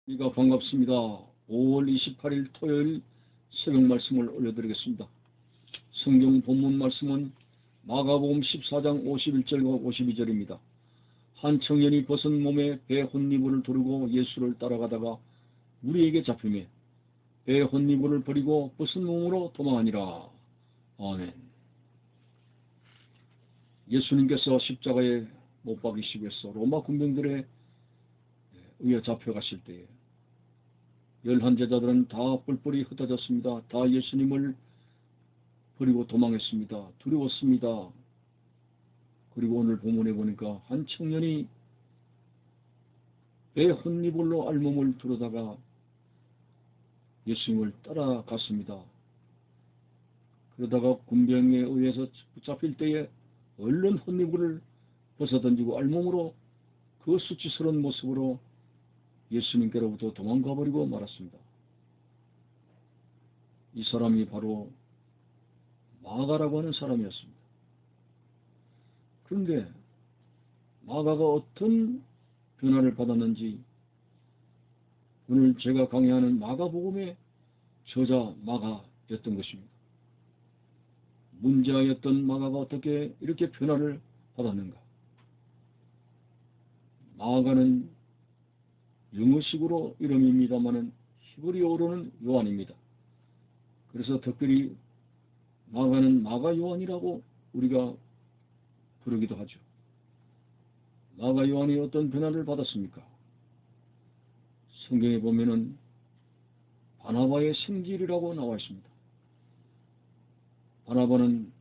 우리가 반갑습니다. 5월 28일 토요일 새벽 말씀을 올려드리겠습니다. 성경 본문 말씀은 마가복음 14장 51절과 52절입니다. 한 청년이 벗은 몸에 배 혼니부를 두르고 예수를 따라가다가 무리에게 잡히매 배 혼니부를 버리고 벗은 몸으로 도망하니라. 아멘. 예수님께서 십자가에 못 박이시기 위해서 로마 군병들에 의해 잡혀가실 때에 11제자들은 다 뿔뿔이 흩어졌습니다. 다 예수님을 버리고 도망했습니다. 두려웠습니다. 그리고 오늘 본문에 보니까 한 청년이 배 혼니불로 알몸을 두르다가 예수님을 따라갔습니다. 그러다가 군병에 의해서 붙잡힐 때에 얼른 혼니불을 벗어던지고 알몸으로 그 수치스러운 모습으로 예수님께로부터 도망가 버리고 말았습니다. 이 사람이 바로 마가라고 하는 사람이었습니다. 그런데 마가가 어떤 변화를 받았는지 오늘 제가 강의하는 마가복음의 저자 마가였던 것입니다. 문자였던 마가가 어떻게 이렇게 변화를 받았는가? 마가는 영어식으로 이름입니다마는 히브리어로는 요한입니다. 그래서 특별히 마가는 마가 요한이라고 우리가 부르기도 하죠. 마가 요한이 어떤 변화를 받았습니까? 성경에 보면은 바나바의 생질이라고 나와 있습니다. 바나바는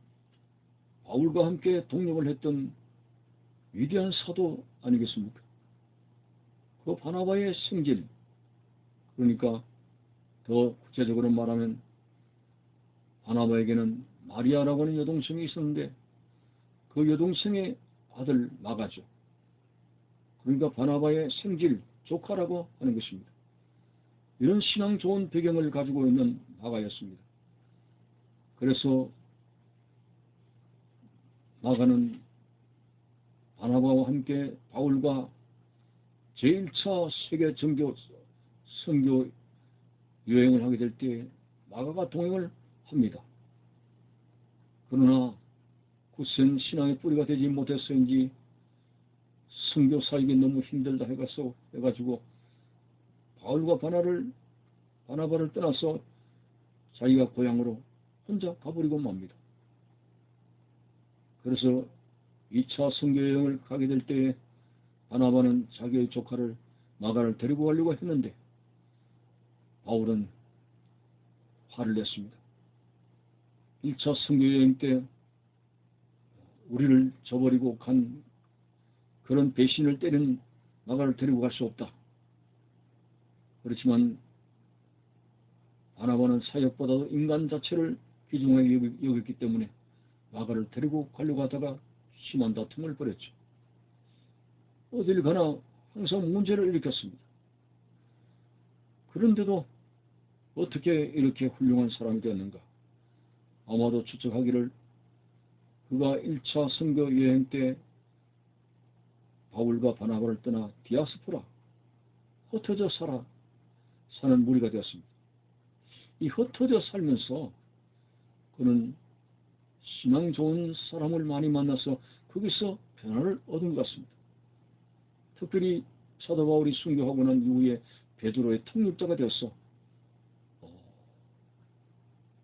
바울과 함께 동역을 했던 위대한 사도 아니겠습니까? 그 바나바의 생질, 그러니까 더 구체적으로 말하면 바나바에게는 마리아라고 하는 여동생이 있었는데 그 여동생의 아들 마가죠. 그러니까 바나바의 생질, 조카라고 하는 것입니다. 이런 신앙 좋은 배경을 가지고 있는 마가였습니다. 그래서 마가는 바나바와 함께 바울과 제1차 세계 선교 여행을 하게 될 때 마가가 동행을 합니다. 그러나 굳센 신앙의 뿌리가 되지 못해서인지 선교 사역이 너무 힘들다 해가지고 바울과 바나바를 떠나서 자기가 고향으로 혼자 가버리고 맙니다. 그래서 2차 선교 여행을 가게 될 때에 바나바는 자기의 조카를 마가를 데리고 가려고 했는데 바울은 화를 냈습니다. 1차 선교여행 때 우리를 저버리고 간 그런 배신을 때린 마가를 데리고 갈 수 없다. 그렇지만 바나바는 사역보다도 인간 자체를 귀중하게 여겼기 때문에 마가를 데리고 가려고 하다가 심한 다툼을 벌였죠. 어딜 가나 항상 문제를 일으켰습니다. 그런데도 어떻게 이렇게 훌륭한 사람이 되었는가? 아마도 추측하기를 그가 1차 선교 여행 때 바울과 바나바를 떠나 디아스포라, 흩어져 사는 무리가 되었습니다. 이 흩어져 살면서 그는 신앙 좋은 사람을 많이 만나서 거기서 변화를 얻은 것 같습니다. 특별히 사도 바울이 순교하고 난 이후에 베드로의 통립자가 되었어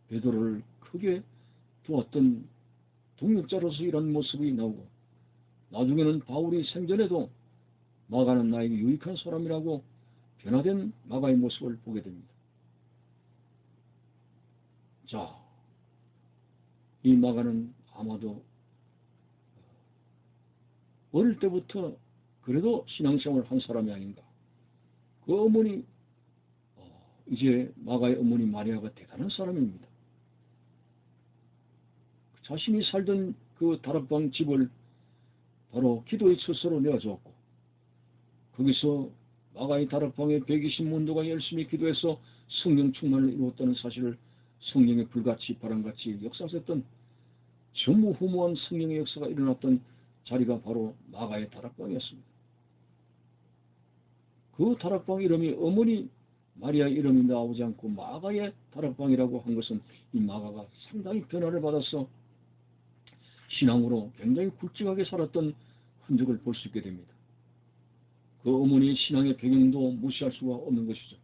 베드로를 크게 두었던 동력자로서 이런 모습이 나오고 나중에는 바울이 생전에도 마가는 나에게 유익한 사람이라고 변화된 마가의 모습을 보게 됩니다. 자, 이 마가는 아마도 어릴 때부터 그래도 신앙생활을 한 사람이 아닌가. 그 어머니, 이제 마가의 어머니 마리아가 대단한 사람입니다. 자신이 살던 그 다락방 집을 바로 기도의 처소로 내어주었고 거기서 마가의 다락방에 120문도가 열심히 기도해서 성령 충만을 이루었다는 사실을 성령의 불같이 바람같이 역사했던 전무후무한 성령의 역사가 일어났던 자리가 바로 마가의 다락방이었습니다. 그 그 다락방 이름이 어머니 마리아 이름이 나오지 않고 마가의 다락방이라고 한 것은 이 마가가 상당히 변화를 받아서 신앙으로 굉장히 굵직하게 살았던 흔적을 볼 수 있게 됩니다. 그 어머니의 신앙의 배경도 무시할 수가 없는 것이죠.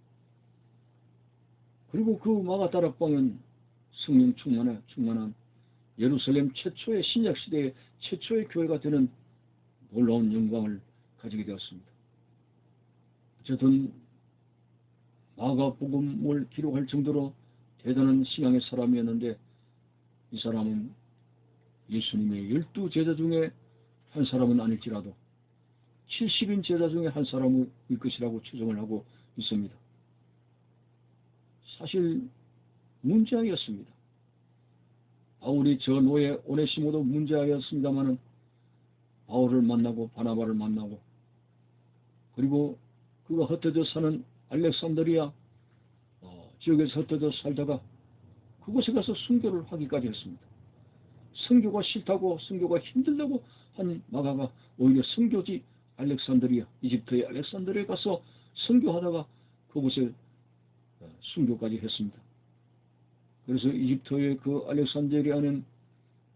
그리고 그 마가 다락방은 성령 충만한 예루살렘 최초의 신약시대의 최초의 교회가 되는 놀라운 영광을 가지게 되었습니다. 어쨌든 마가복음을 기록할 정도로 대단한 신앙의 사람이었는데 이 사람은 예수님의 12제자 중에 한 사람은 아닐지라도 70인 제자 중에 한 사람일 것이라고 추정을 하고 있습니다. 사실 문제아이였습니다. 바울이 저 노예 오네시모도 문제아이였습니다마는 바울을 만나고 바나바를 만나고 그리고 그가 흩어져 사는 알렉산드리아 지역에서 흩어져 살다가 그곳에 가서 순교를 하기까지 했습니다. 선교가 싫다고 선교가 힘들다고 한 마가가 오히려 선교지 알렉산드리아 이집트의 알렉산드리아에 가서 선교하다가 그곳에 순교까지 했습니다. 그래서 이집트의 그 알렉산드리아는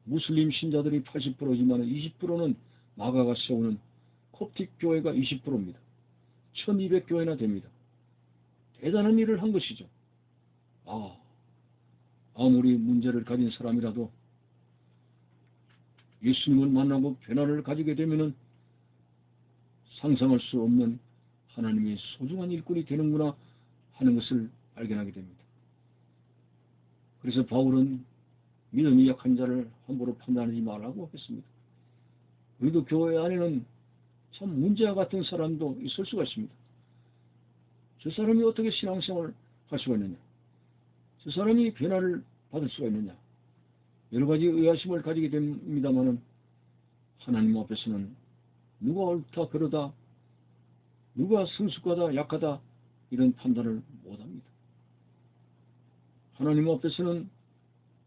무슬림 신자들이 80%지만 20%는 마가가 세우는 콥틱 교회가 20%입니다. 1200교회나 됩니다. 대단한 일을 한 것이죠. 아무리 문제를 가진 사람이라도 예수님을 만나고 변화를 가지게 되면은 상상할 수 없는 하나님의 소중한 일꾼이 되는구나 하는 것을 발견하게 됩니다. 그래서 바울은 믿음이 약한 자를 함부로 판단하지 말라고 했습니다. 우리도 교회 안에는 참 문제와 같은 사람도 있을 수가 있습니다. 저 사람이 어떻게 신앙생활을 할 수가 있느냐? 저 사람이 변화를 받을 수가 있느냐? 여러 가지 의아심을 가지게 됩니다마는 하나님 앞에서는 누가 옳다 그러다 누가 성숙하다 약하다 이런 판단을 못합니다. 하나님 앞에서는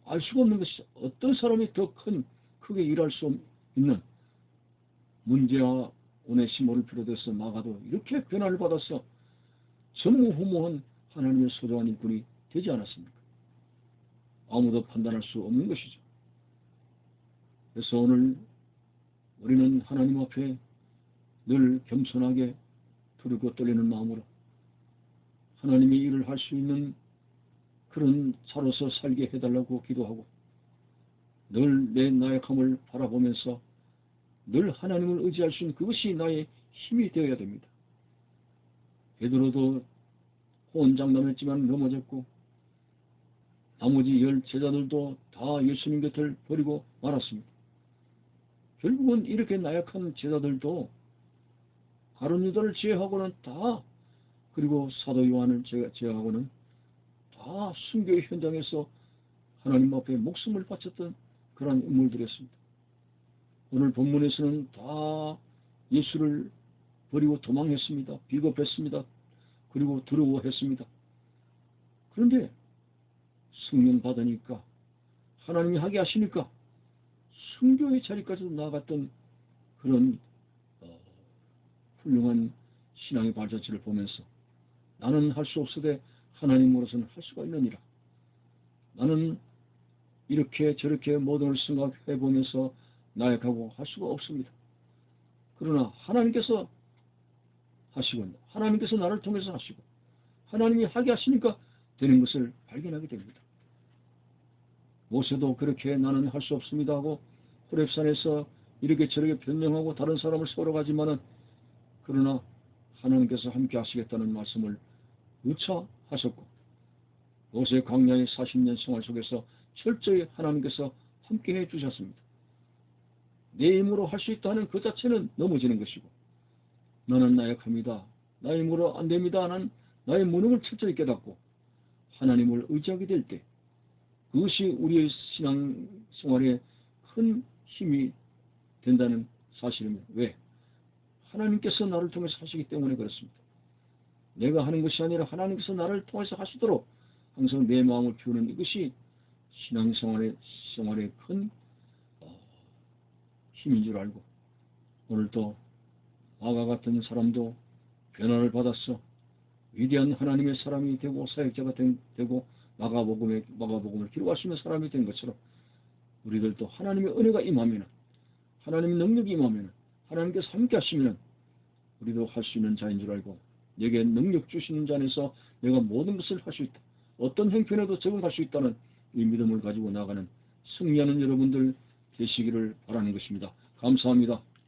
알 수가 없는 것이 어떤 사람이 더 크게 일할 수 있는 문제와 오네시모를 비롯해서 마가도 이렇게 변화를 받아서 전무후무한 하나님의 소중한 일꾼이 되지 않았습니까? 아무도 판단할 수 없는 것이죠. 그래서 오늘 우리는 하나님 앞에 늘 겸손하게 두렵고 떨리는 마음으로 하나님의 일을 할 수 있는 그런 자로서 살게 해달라고 기도하고 늘 내 나약함을 바라보면서 늘 하나님을 의지할 수 있는 그것이 나의 힘이 되어야 됩니다. 베드로도 호언장담했지만 넘어졌고 나머지 10 제자들도 다 예수님 곁을 버리고 말았습니다. 결국은 이렇게 나약한 제자들도 가룟 유다를 제외하고는 다 그리고 사도 요한을 제외하고는 다 순교의 현장에서 하나님 앞에 목숨을 바쳤던 그러한 인물들이었습니다. 오늘 본문에서는 다 예수를 버리고 도망했습니다. 비겁했습니다. 그리고 두려워했습니다. 그런데 성령 받으니까 하나님이 하게 하시니까 순교의 자리까지도 나아갔던 그런 훌륭한 신앙의 발자취를 보면서 나는 할 수 없으되 하나님으로서는 할 수가 있느니라. 나는 이렇게 저렇게 모든 걸 생각해 보면서 나약하고 할 수가 없습니다. 그러나 하나님께서 하시고 하나님께서 나를 통해서 하시고 하나님이 하게 하시니까 되는 것을 발견하게 됩니다. 모세도 그렇게 나는 할 수 없습니다 하고 호렙산에서 이렇게 저렇게 변명하고 다른 사람을 쏘러가지만은 그러나 하나님께서 함께 하시겠다는 말씀을 누차 하셨고 모세 광야의 40년 생활 속에서 철저히 하나님께서 함께 해주셨습니다. 내 힘으로 할 수 있다 하는 그 자체는 넘어지는 것이고 나는 나약합니다. 나의 힘으로 안 됩니다 하는 나의 무능을 철저히 깨닫고 하나님을 의지하게 될 때 그것이 우리의 신앙생활에 큰 힘이 된다는 사실입니다. 왜? 하나님께서 나를 통해서 하시기 때문에 그렇습니다. 내가 하는 것이 아니라 하나님께서 나를 통해서 하시도록 항상 내 마음을 비우는 이것이 신앙생활의 큰 힘인 줄 알고 오늘도 마가 같은 사람도 변화를 받았어 위대한 하나님의 사람이 되고 사역자가 되고 마가복음을 기록할 수 있는 사람이 된 것처럼 우리들도 하나님의 은혜가 임하면 하나님의 능력이 임하면 하나님께서 함께 하시면 우리도 할 수 있는 자인 줄 알고 내게 능력 주시는 자 안에서 내가 모든 것을 할 수 있다. 어떤 형편에도 적응할 수 있다는 이 믿음을 가지고 나가는 승리하는 여러분들 되시기를 바라는 것입니다. 감사합니다.